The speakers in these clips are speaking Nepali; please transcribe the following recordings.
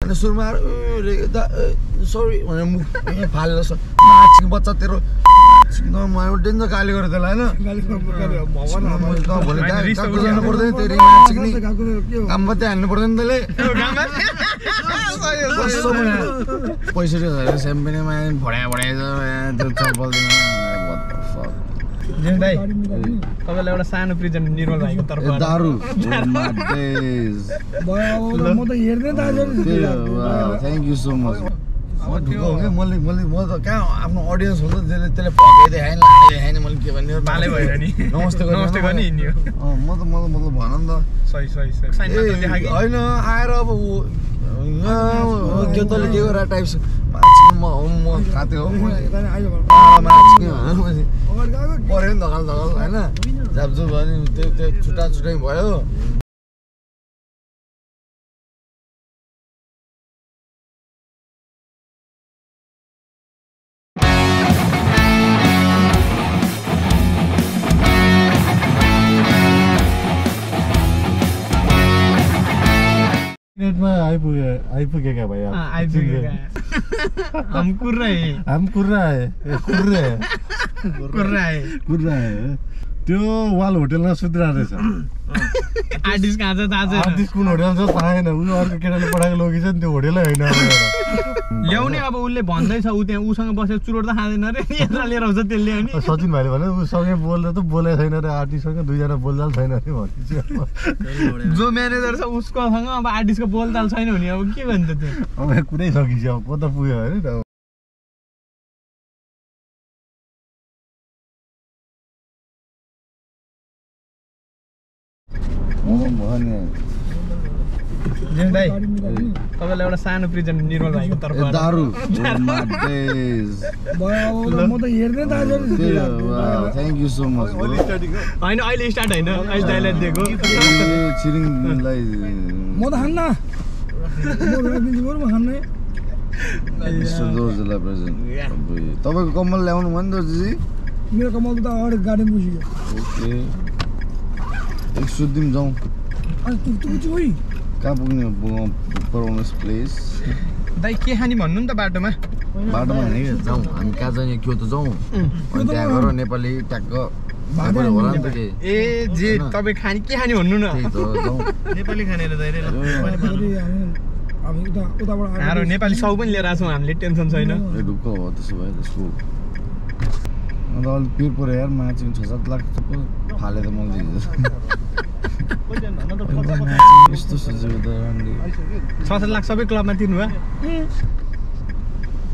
अनि सुरुमा सरी भनेर मुख फालेर नाचिङ बच्चा तेरो डेन्जर गाली गरेँ त्यसलाई होइन भोलि जानु पर्दैन त्यो रिङमा चिक्ने काम मात्रै हाल्नु पर्दैन त्यसले 65,000 स्याम्पेनमा भड्याइछ त्यो चप्पलदिन भाइ तपाईलाई एउटा सानो प्रेजेन्ट निर्मल भाइको तर्फबाट दारु म त हेर्दै दाजु थ्याङ्क यू सो मच म त कहाँ आफ्नो अडियन्स हुन्छ त्यसले भगाइ देखाएन देखाएन मैले के भन्ने माले भएर नि नमस्ते गर्ने हिँड्यो म त भन नि त सही होइन आएर अब के तैँले के गरेर टाइप्स म खाते हो पऱ्यो नि धकाल होइन झापझुप भयो नि त्यो छुट्टा छुट्टै भयो आइपुगेका भाइ हम कुर्राए त्यो वाल होटेलमा सुतिरहेको रहेछ आर्टिस्ट कहाँ छ थाहा छैन आर्टिस्ट कुन होटेल छ थाहा छैन उ अर्को केटाले पठाएको लगिछ नि त्यो होटेलै होइन ल्याउने अब उसले भन्दैछ उ त्यहाँ उसँग बसेर चुरोट त खाँदैन रे यता लिएर आउँछ त्यसले अनि सचिन भाइले भने उसँगै बोल्दा त बोलेको छैन रे आर्टिस्टसँग दुईजना बोलचाल छैन रे भनेपछि जो म्यानेजर छ उसकोसँग अब आर्टिस्टको बोलचाल छैन भने अब के भन्छ त्यो अब कुरै सकिन्छ अब कता पुग्यो होइन त भाइ तपाईलाई एउटा सानो प्रेजेन्ट निर्मल भाइको तर्फबाट दारु म त हेर्दै दाजु थ्याङ्क यू सो मच होइन अहिले स्टार्ट होइन अहिले डाइलग दिएको छिरिङलाई म त खान्न तपाईँको कम्मल ल्याउनु भयो नि त जी मेरो कम्मल त अगाडि गार्डन पुग्यो ओके एक सुत्दिम जाउँ कहाँ पुग्ने पराउनुहोस् प्लेस दाइ के खाने भन्नु नि त बाटोमा होइन कि जाउँ हामी कहाँ जाने क्यो त जाउँ अनि त्यहाँ गएर नेपाली ट्याक्क होला नि त के ए जे तपाईँ खाने के खाने भन्नु न नेपाली खानेर नेपाली साउ पनि लिएर आएको छौँ हामीले टेन्सन छैन ढुक्क हो त्यसो भए त्यसको अन्त अलिक पिर पऱ्यो यार माछिङ 6-7 लाख फाले त मैले यस्तो सोचेको त 6-7 लाख सबै क्लबमा तिर्नु भयो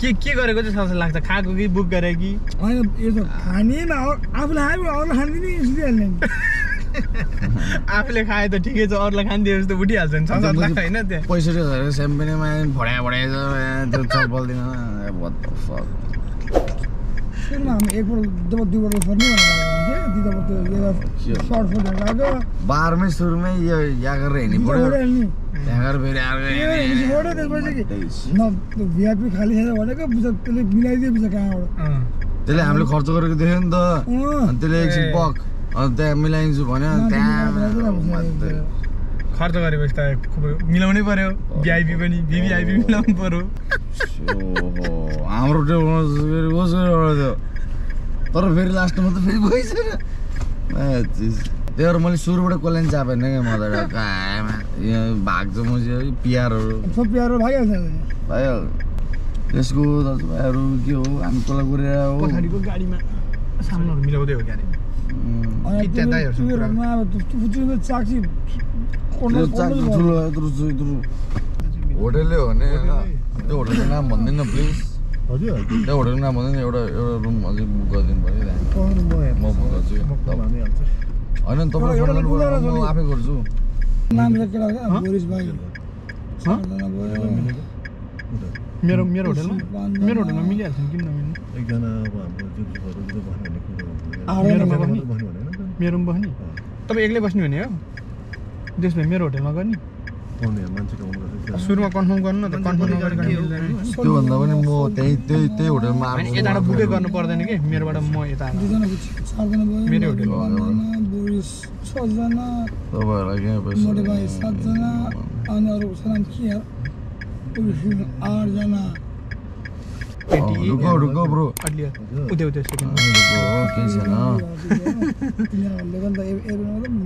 के गरेको चाहिँ 6-7 लाख त खाएको कि बुक गरे कि होइन यो त खाने न आफूले खायो अरूले खाँदैन सुतिहाल्ने आफूले खाए त ठिकै छ अरूलाई खानिदिए जस्तो उठिहाल्छ नि 6-7 लाख होइन त्यहाँ 65,000 स्याम्पेनमा भड्याइछ त्यो चप्पलदिन सुनमा हामी एकपल्ट जब दुईपल्ट फर्ने सर्ट फोटो लाग्यो बारमै सुरुमै यो या गरेर हिँड्नु पऱ्यो त्यहाँ गएर फेरि भिआइपी खाली छैन भनेको त्यसले मिलाइदियो कहाँबाट त्यसले हामीले खर्च गरेको देख्यो नि त अनि त्यसले एकछिन पक अनि त्यहाँ मिलाइदिन्छु भन्यो त्यहाँ खर्च गरेपछि त मिलाउनै पर्यो भिआइपी पनि भिभिआइपी मिलाउनु पर्यो हाम्रो तर फेरि लास्टमा त फेरि भइसक्यो त्यही भएर मैले सुरुबाट कसलाई चापेन क्या म त यहाँ भाग्छ म पिआरहरू भइहाल्छ त्यसको दाजुभाइहरू के हो हामी कसलाई गरेर हो पछाडिको गाडीमा सामानहरू मिलाउँदै हो गाडी होटेलले हो भने त्यो होटेलको नाम भन्दैन प्लिज हजुर त्यो होटेलको नाम भन्दैन एउटा रुम अझै बुक गरिदिनु पऱ्यो म बुक गर्छु होइन तपाईँले म आफै गर्छु मेरो होटेलमा मिलिहाल्छ किन नमिल्नु एकजना मेरो बस्ने तपाईँ एक्लै बस्ने भने हो त्यसो भए मेरो होटेलमा गर्ने सुरुमा कन्फर्म गर्नु न त कन्फर्म नगरेको त्योभन्दा पनि म त्यही होटेलमा यताबाट बुकै गर्नु पर्दैन कि मेरोबाट म यता मेरो होटेलमा 8जना रुको ब्रो अलिया उतै सेकेन्ड केही छैन तिनीहरूले पनि त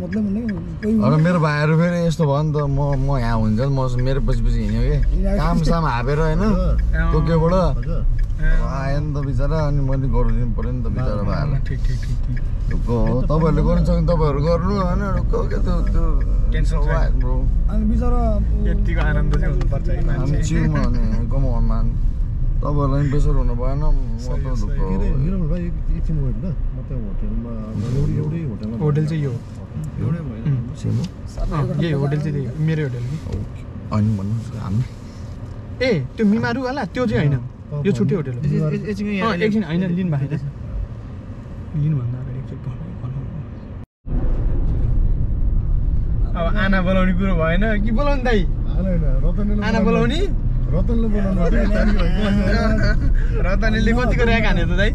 मतलब भन्ने अरे मेरो भाइहरू फेरि यस्तो भयो नि त म यहाँ हुन्छ म मेरो पछि हिँड्यो कि काम साम हापेर होइन टोकियोबाट आयो नि त बिचरा अनि मैले गरिदिनु पऱ्यो नि त बिचरा भाइहरूलाई ठीक ठीक ठीक ठीक रुको तपाईँहरूले गर्नु सक्यो तपाईँहरू गर्नु होइन रुको के त्यो टेन्सन छैन ब्रो अनि बिचरा यतिको आनन्द चाहिँ हुनुपर्छ है हामी मान्छे चिउमा अनि कमाउनमा तपाईँहरूलाई पनि प्रेसर हुनु भएन म त ढुक्क मेरो भाइ एकछिन वेट ल म त होटलमा एउटै होटलमा होटल चाहिँ यो एउटै भयो सेमो यही होटल चाहिँ त्यही मेरो होटल कि अनि भन्नुहोस् हामी ए त्यो मिमारू होला त्यो चाहिँ होइन यो छुट्टै होटल हो एकछिन होइन लिनु भएको छ लिनुभन्दा अगाडि एकचोटि भनौँ अब आना बोलाउने कुरो भएन कि बोलाउने दाइ आना बोलाउने रतनले बोलाउनु रतनीले कतिको ऱ्याक हाने त दाइ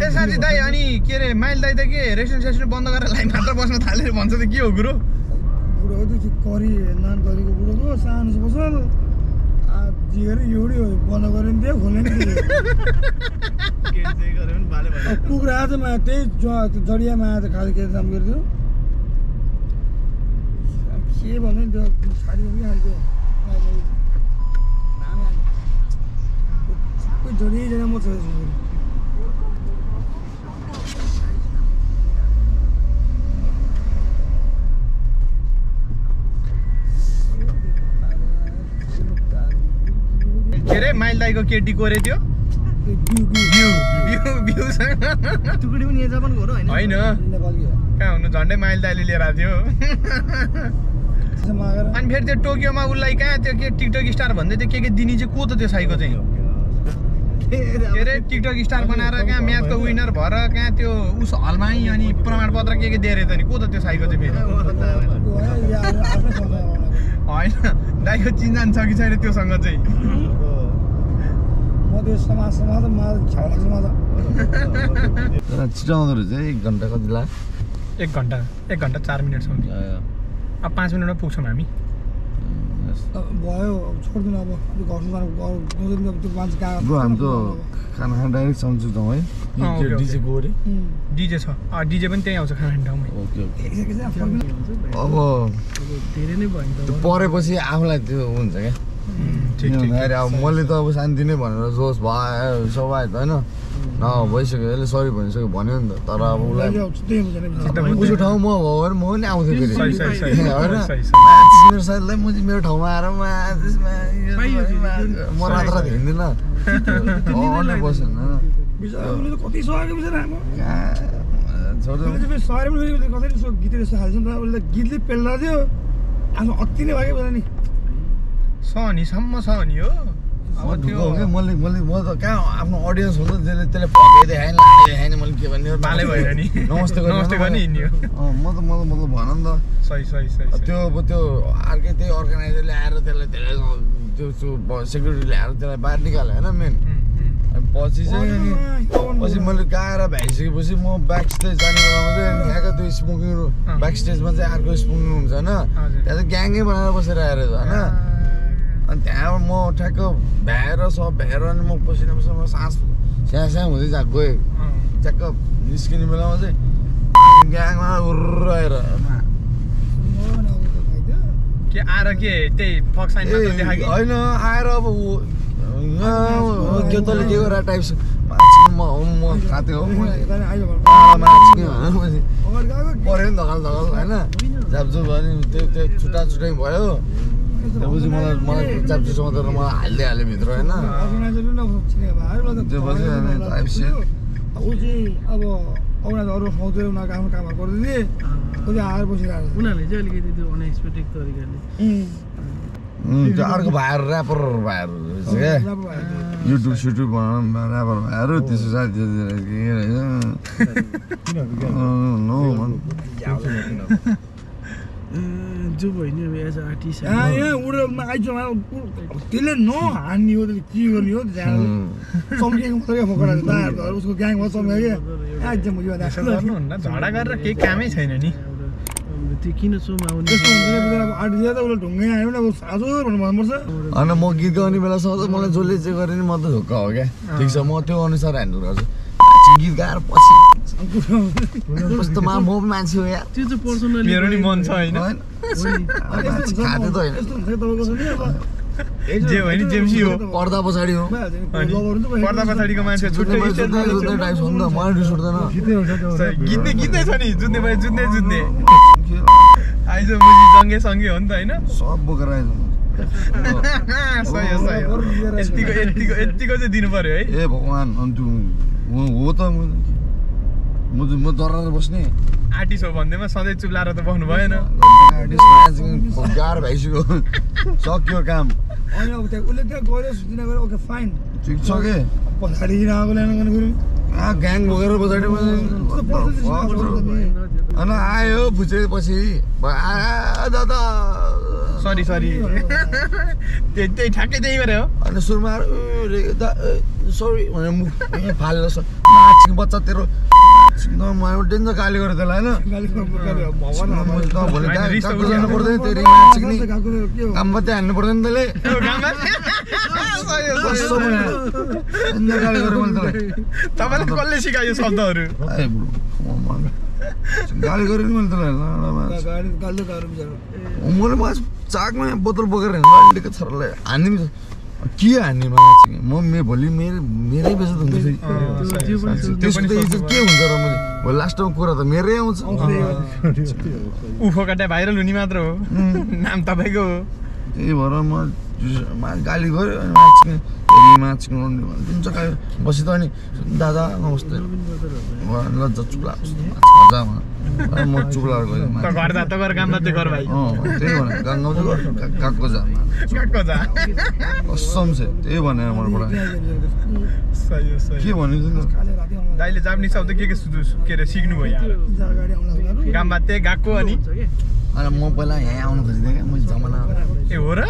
ए साथी दाइ अनि के अरे माइल दाइ त के रेस्टुरेन्ट सेस्टुरेन्ट बन्द गरेर लाइन मात्र बस्न थालेर भन्छ त के हो कुरो बुढो हो त्यो करी नान गरेको बुढोको सानो पसल जिगरी एउटै हो बन्द गऱ्यो नि त्यो खोल्ने नि कुखुरा आएको मा त्यही जडियामा आएर खालि के काम गर्थ्यो के भन्नु नि त्यो छाडी पनि हाल्थ्यो सबै जडिएजना म छ के अरे माइल दाइको केटी कोरे त्यो टुकडी पनि यहाँ जापानको हो र होइन नेपाली हो कहाँ हुनु झन्डै माइल दाइले लिएर आएको थियो मागेर अनि फेरि त्यो टोकियोमा उसलाई कहाँ त्यो के टिकटक स्टार भन्दै थियो के दिने चाहिँ को त त्यो साइको चाहिँ के अरे टिकटक स्टार बनाएर कहाँ म्याचको विनर भएर कहाँ त्यो उस हलमा अनि प्रमाणपत्र के दिएर त नि को त त्यो साइको चाहिँ फेरि होइन दाइको चिन्जान छ कि छैन त्योसँग चाहिँ म त्यो समाज छाउ लाग्छ म त छिटो आउँदो रहेछ 1 घन्टा कति लाग्यो 1 घन्टा 4 मिनटसम्म अब 5 मिनटमा पुग्छौँ हामी भयो छोड्दिनु अब घरसम्म त्यो मान्छे कहाँ ब्रो हामी त खाना खाना डाइरेक्ट सँगै जाउँ है डिजे गयो अरे डिजे छ डिजे पनि त्यहीँ आउँछ खाना ठाउँमै ओके ओके एकैछिन अब धेरै नै भयो त्यो परेपछि आफूलाई त्यो हुन्छ क्या ठिक ठिक अब मैले त अब शान्ति नै भनेर जोस भयो सबै होइन भइसक्यो यसले सरी भनिसक्यो भन्यो नि त तर अब उसलाई उसको ठाउँ म भयो भने म पनि आउँथेँ फेरि होइन मेरो साथीलाई म चाहिँ मेरो ठाउँमा आएर म रात हिँड्दिनँ अन्य बस्यो होइन कति सकेको बिचरा छोड्दै सरे पनि कतै त्यसो गीत जस्तो हाल्छ नि त उसले त गीतले पेल्दा थियो आफ्नो अति नै भयो क्या नि सनीसम्म छ नि हो म ढुक्क हो कि म त कहाँ आफ्नो अडियन्स हुन्छ त्यसले फकै देखाएन लाने देखाएन मैले के भन्ने बाले भएर नि नमस्ते गर्ने हिँड्यो म त मतलब भन नि त सही त्यो अब त्यो अर्कै त्यही अर्गनाइजरले आएर त्यसलाई धेरै त्यो सेक्युरिटीले आएर त्यसलाई बाहिर निकाल्यो होइन मेन अनि पछि चाहिँ अनि पछि मैले गाएर भ्याइसकेपछि म ब्याक स्टेज जाने बेलामा चाहिँ यहाँको त्यो स्मोकिङ ब्याक स्टेजमा चाहिँ अर्को स्मोकिङ रुम छ होइन त्यहाँ चाहिँ ग्याङै बनाएर बसेर आएर होइन अनि त्यहाँबाट म ठ्याक्क भ्याएर सब भ्याएर अनि म पसिना पसिना सास स्याहाँ हुँदै गएँ ट्याक्क निस्किने बेलामा चाहिँ ग्याङमा उर्र आएर के आएर के त्यही फक्साइन मात्र देखायो होइन आएर अब के तले के गरेर टाइप म खाँथेँ हो पऱ्यो नि धकाल होइन झापझुप भयो नि त्यो छुट्टा छुट्टै भयो त्यसपछि मलाई चाप्चु समातेर मलाई हाल्दै भित्र होइन त्योपछि ऊ चाहिँ अब उनीहरू अरू ठाउँतिर उनीहरूको आफ्नो कामहरू गर्दै थिए उसले आएर बसिरहेको उनीहरूले चाहिँ अलिकति त्यो अनएक्सपेक्टेड तरिकाले त्यो अर्को भाइहरू ऱ्यापर भाइहरू रहेछ क्या युट्युब सुट्युब बनाउनु ऱ्यापर भाइहरू त्यसो साथी जो भयो नि एज अ आर्टिस्ट यहाँ उडेर आइज त्यसले नहान्ने हो त्यसले के गर्ने हो चम्किएको मात्रै फकरा उसको ग्याङमा चम्कियो क्या झगडा गरेर केही कामै छैन नि त्यो किन सोमा आउने त्यस्तो हुन्छ नि अब आर्टिस्ट त उसले ढुङ्गै आयो नि अब साजो भन्नुपर्छ होइन म गीत गाउने बेला सधैँ मलाई जसले चाहिँ गरे नि म त ढुक्क हो क्या ठिक छ म त्यो अनुसार ह्यान्डल गर्छु गीत गाएर पछि कस्तो म पनि मान्छे हो यार त्यो चाहिँ पर्सनली मेरो नि मन छ होइन खाँदै त होइन यस्तो हुन्छ तपाईँको छ नि अब जे हो नि जेम्सी हो पर्दा पछाडि हो पर्दा पछाडिको मान्छे छुट्टै जुत्ने टाइप छ नि त मलाई रिस उठ्दैन गीतै छ नि जुत्ने भयो जुत्ने आइज मुजी जङ्गे सङ्गे हो नि त होइन सब बोकेर आइज सही हो यतिको चाहिँ दिनु पर्यो है ए भगवान् अनि त्यो हो त म डराएर बस्ने आर्टिस्ट हो भन्दैमा सधैँ चुप्लाएर त बस्नु भएन गाह्रो भइसक्यो सक्यो काम अनि अब त्यहाँ उसले त्यहाँ गऱ्यो सुटिङ गऱ्यो ओके फाइन ठिक छ के पछाडि आएको ल्याउनु गर्नु फेरि ग्याङ बोकेर पछाडि अनि आयो फुचेपछि दादा सरी त्यही ठ्याक्कै त्यही गरे हो अनि सुरुमा सरी भनेर मुख फालेर नाचिङ बच्चा तेरो डेन्जर गाली गरेँ त्यसलाई होइन भोलि गएको जानु पर्दैन तेरो नाचिङ नि काममा चाहिँ हान्नु पर्दैन त्यसले गाली गरेँ मैले त्यसलाई तपाईँलाई कसले सिकायो शब्दहरू गाली गरेँ नि मैले त्यसलाई मैले चाकमा बोतल बोकेर हिँड्नु छोरालाई हान्ने के हान्ने माछिङ म भोलि मेरै बेचत हुन्छ फेरि त्यसको त इज्जत के हुन्छ र मैले भोलि लास्टमा कुरा त मेरै आउँछ उफो काट्या भाइरल हुने मात्र हो नाम तपाईँको हो त्यही भएर म गाली गऱ्यो अनि माछिङ जुन चाहिँ बसी त अनि दादा नमस्ते लज्जा चुप्ला मजा म चुप्ला गएँ घर जा त गर काम मात्रै गर भाइ त्यही भने गङ्गामा चाहिँ गएको जा कसम छ त्यही भने मनबाट के भन्नु दाइले जापानिज शब्द के अरे सिक्नु भयो काम मात्रै गएको अनि म पहिला यहाँ आउनु खोजिदिएँ क्या मैले जमाना ए हो र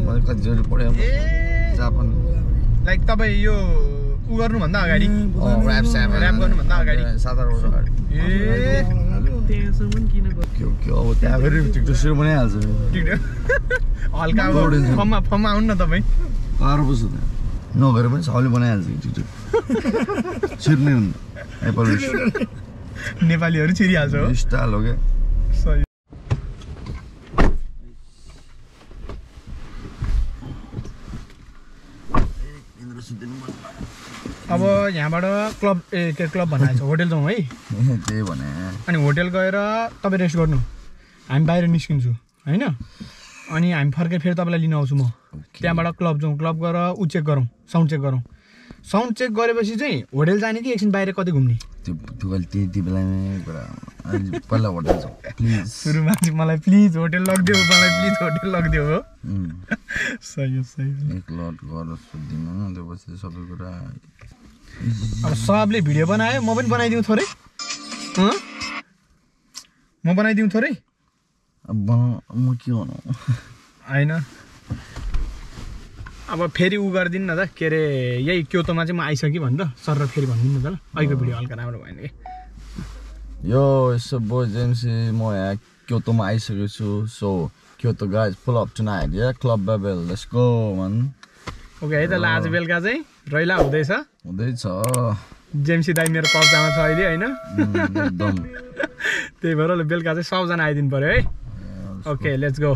मैले कति जोडी पढेँ जापान लाइक तपाईँ यो उ गर्नुभन्दा अगाडि ऱ्याप गर्नुभन्दा अगाडि 7-8 वर्ष अगाडि ए के अब त्यहाँ फेरि टिकटक सुरु बनाइहाल्छ हल्का फर्ममा आउनु न तपाईँ पारो बस्छ त्यहाँ नभएर पनि सबले बनाइहाल्छ टिकटक छिर्ने हुन्न नेपालीहरू छिरिहाल्छ हो स्टाइल हो क्या सही अब यहाँबाट क्लब के क्लब बनाएको छ होटेल जाउँ है त्यही भने अनि होटेल गएर तपाईँ रेस्ट गर्नु हामी बाहिर निस्किन्छु होइन अनि हामी फर्केर फेरि तपाईँलाई लिन आउँछु म त्यहाँबाट क्लब जाउँ क्लब गएर ऊ चेक गरौँ साउन्ड चेक गरेपछि चाहिँ होटेल जाने कि एकछिन बाहिर कतै घुम्ने त्यति बेलामा पहिला होटेल जाउँ प्लिज सुरुमा चाहिँ मलाई प्लिज होटेल लगिदेऊ हो सही हो एक लट गरेर सोधिदिनु त्योपछि सबै कुरा अब सबले भिडियो बनायो म पनि बनाइदिउँ थोरै म बनाइदिउँ थोरै अब म के भनौँ होइन अब फेरि उ गरिदिनु न त के अरे यही क्योतोमा चाहिँ म आइसकेँ भने त सर र फेरि भनिदिनु न त ल अहिलेको भिडियो हल्का राम्रो भएन कि यो यसो बोय जेम्सी म यहाँ क्योतोमा आइसकेको छु so Kyoto guys pull up tonight या club Babel let's go man okay है त ल आज बेलुका चाहिँ रैला हुँदैछ जेम्सी दाइ मेरो कब्जामा छ अहिले होइन एकदम त्यही भएर बेलुका चाहिँ सबजना आइदिनु पर्यो है ओके लेट्स गो